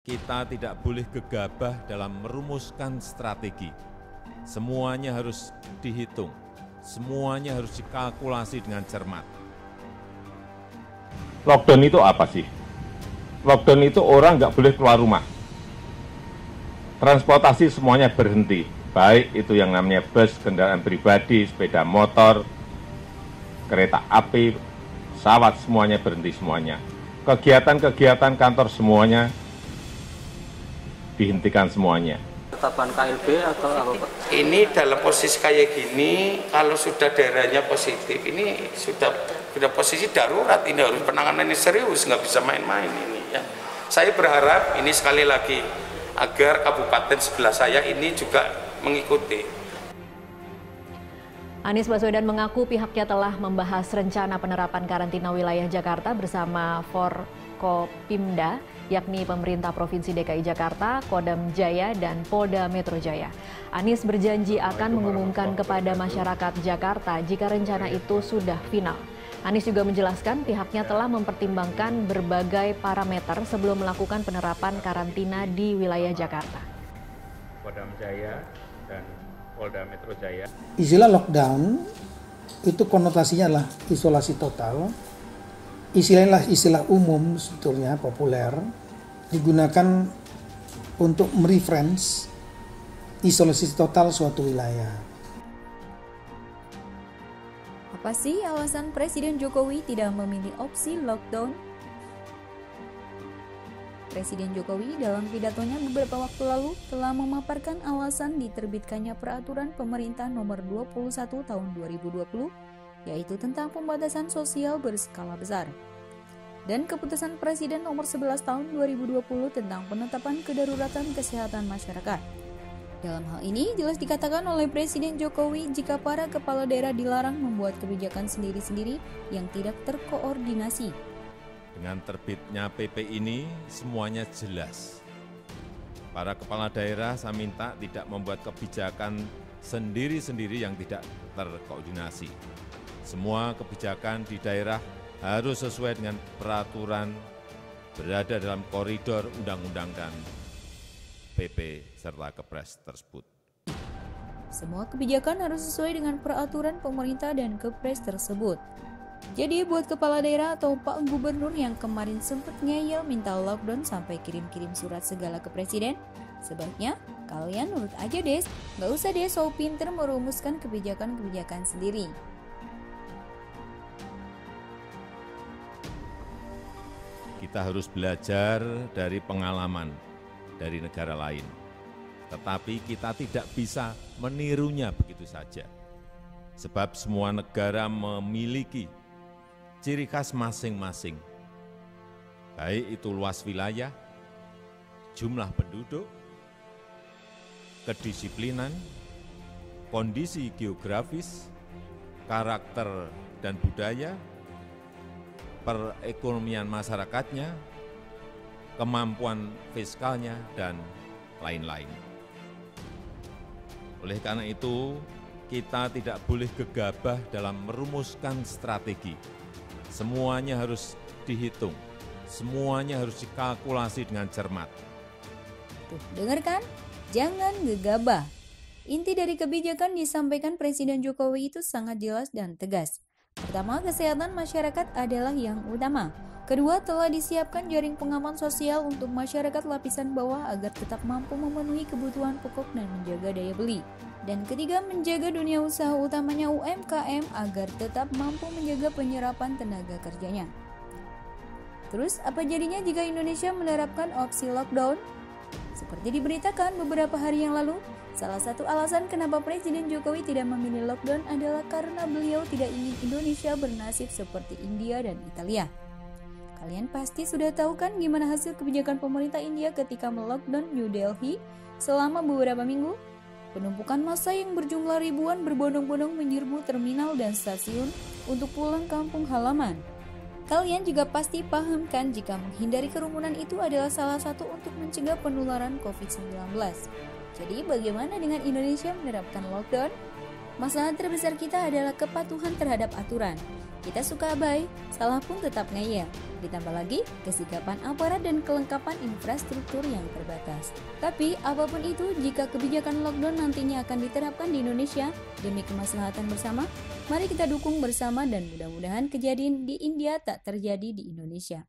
Kita tidak boleh gegabah dalam merumuskan strategi. Semuanya harus dihitung, semuanya harus dikalkulasi dengan cermat. Lockdown itu apa sih? Lockdown itu orang nggak boleh keluar rumah. Transportasi semuanya berhenti, baik itu yang namanya bus, kendaraan pribadi, sepeda motor, kereta api, pesawat, semuanya berhenti semuanya. Kegiatan-kegiatan kantor semuanya dihentikan semuanya. Tetapkan KLB atau apa Pak? Ini dalam posisi kayak gini, kalau sudah daerahnya positif, ini sudah posisi darurat, ini harus penanganannya serius, nggak bisa main-main ini ya. Saya berharap ini sekali lagi agar kabupaten sebelah saya ini juga mengikuti. Anies Baswedan mengaku pihaknya telah membahas rencana penerapan karantina wilayah Jakarta bersama Forkopimda, yakni pemerintah Provinsi DKI Jakarta, Kodam Jaya, dan Polda Metro Jaya. Anies berjanji akan mengumumkan kepada masyarakat Jakarta jika rencana itu sudah final. Anies juga menjelaskan pihaknya telah mempertimbangkan berbagai parameter sebelum melakukan penerapan karantina di wilayah Jakarta. Kodam Jaya dan Polda Metro Jaya. Istilah lockdown itu konotasinya adalah isolasi total. Istilah umum sebetulnya populer digunakan untuk mereference isolasi total suatu wilayah. Apa sih alasan Presiden Jokowi tidak memilih opsi lockdown? Presiden Jokowi dalam pidatonya beberapa waktu lalu telah memaparkan alasan diterbitkannya peraturan pemerintah nomor 21 tahun 2020, yaitu tentang pembatasan sosial berskala besar. Dan keputusan Presiden nomor 11 tahun 2020 tentang penetapan kedaruratan kesehatan masyarakat. Dalam hal ini jelas dikatakan oleh Presiden Jokowi jika para kepala daerah dilarang membuat kebijakan sendiri-sendiri yang tidak terkoordinasi. Dengan terbitnya PP ini, semuanya jelas. Para kepala daerah saya minta tidak membuat kebijakan sendiri-sendiri yang tidak terkoordinasi. Semua kebijakan di daerah harus sesuai dengan peraturan, berada dalam koridor undang-undang dan PP serta Kepres tersebut. Semua kebijakan harus sesuai dengan peraturan pemerintah dan Kepres tersebut. Jadi buat kepala daerah atau Pak Gubernur yang kemarin sempat ngeyel minta lockdown sampai kirim-kirim surat segala ke Presiden, sebaiknya kalian nurut aja deh, nggak usah deh so pinter merumuskan kebijakan-kebijakan sendiri. Kita harus belajar dari pengalaman dari negara lain, tetapi kita tidak bisa menirunya begitu saja. Sebab semua negara memiliki ciri khas masing-masing, baik itu luas wilayah, jumlah penduduk, kedisiplinan, kondisi geografis, karakter dan budaya, perekonomian masyarakatnya, kemampuan fiskalnya, dan lain-lain. Oleh karena itu, kita tidak boleh gegabah dalam merumuskan strategi. Semuanya harus dihitung, semuanya harus dikalkulasi dengan cermat. Tuh, dengarkan? Jangan gegabah. Inti dari kebijakan disampaikan Presiden Jokowi itu sangat jelas dan tegas. Pertama, kesehatan masyarakat adalah yang utama. Kedua, telah disiapkan jaring pengaman sosial untuk masyarakat lapisan bawah agar tetap mampu memenuhi kebutuhan pokok dan menjaga daya beli. Dan ketiga, menjaga dunia usaha utamanya UMKM agar tetap mampu menjaga penyerapan tenaga kerjanya. Terus, apa jadinya jika Indonesia menerapkan opsi lockdown? Seperti diberitakan beberapa hari yang lalu, salah satu alasan kenapa Presiden Jokowi tidak memilih lockdown adalah karena beliau tidak ingin Indonesia bernasib seperti India dan Italia. Kalian pasti sudah tahu kan gimana hasil kebijakan pemerintah India ketika melockdown New Delhi selama beberapa minggu? Penumpukan massa yang berjumlah ribuan berbondong-bondong menyerbu terminal dan stasiun untuk pulang kampung halaman. Kalian juga pasti paham kan jika menghindari kerumunan itu adalah salah satu untuk mencegah penularan COVID-19. Jadi bagaimana dengan Indonesia menerapkan lockdown? Masalah terbesar kita adalah kepatuhan terhadap aturan. Kita suka abai, salah pun tetap ngeyel. Ditambah lagi kesikapan aparat dan kelengkapan infrastruktur yang terbatas. Tapi apapun itu, jika kebijakan lockdown nantinya akan diterapkan di Indonesia demi kemaslahatan bersama, mari kita dukung bersama dan mudah-mudahan kejadian di India tak terjadi di Indonesia.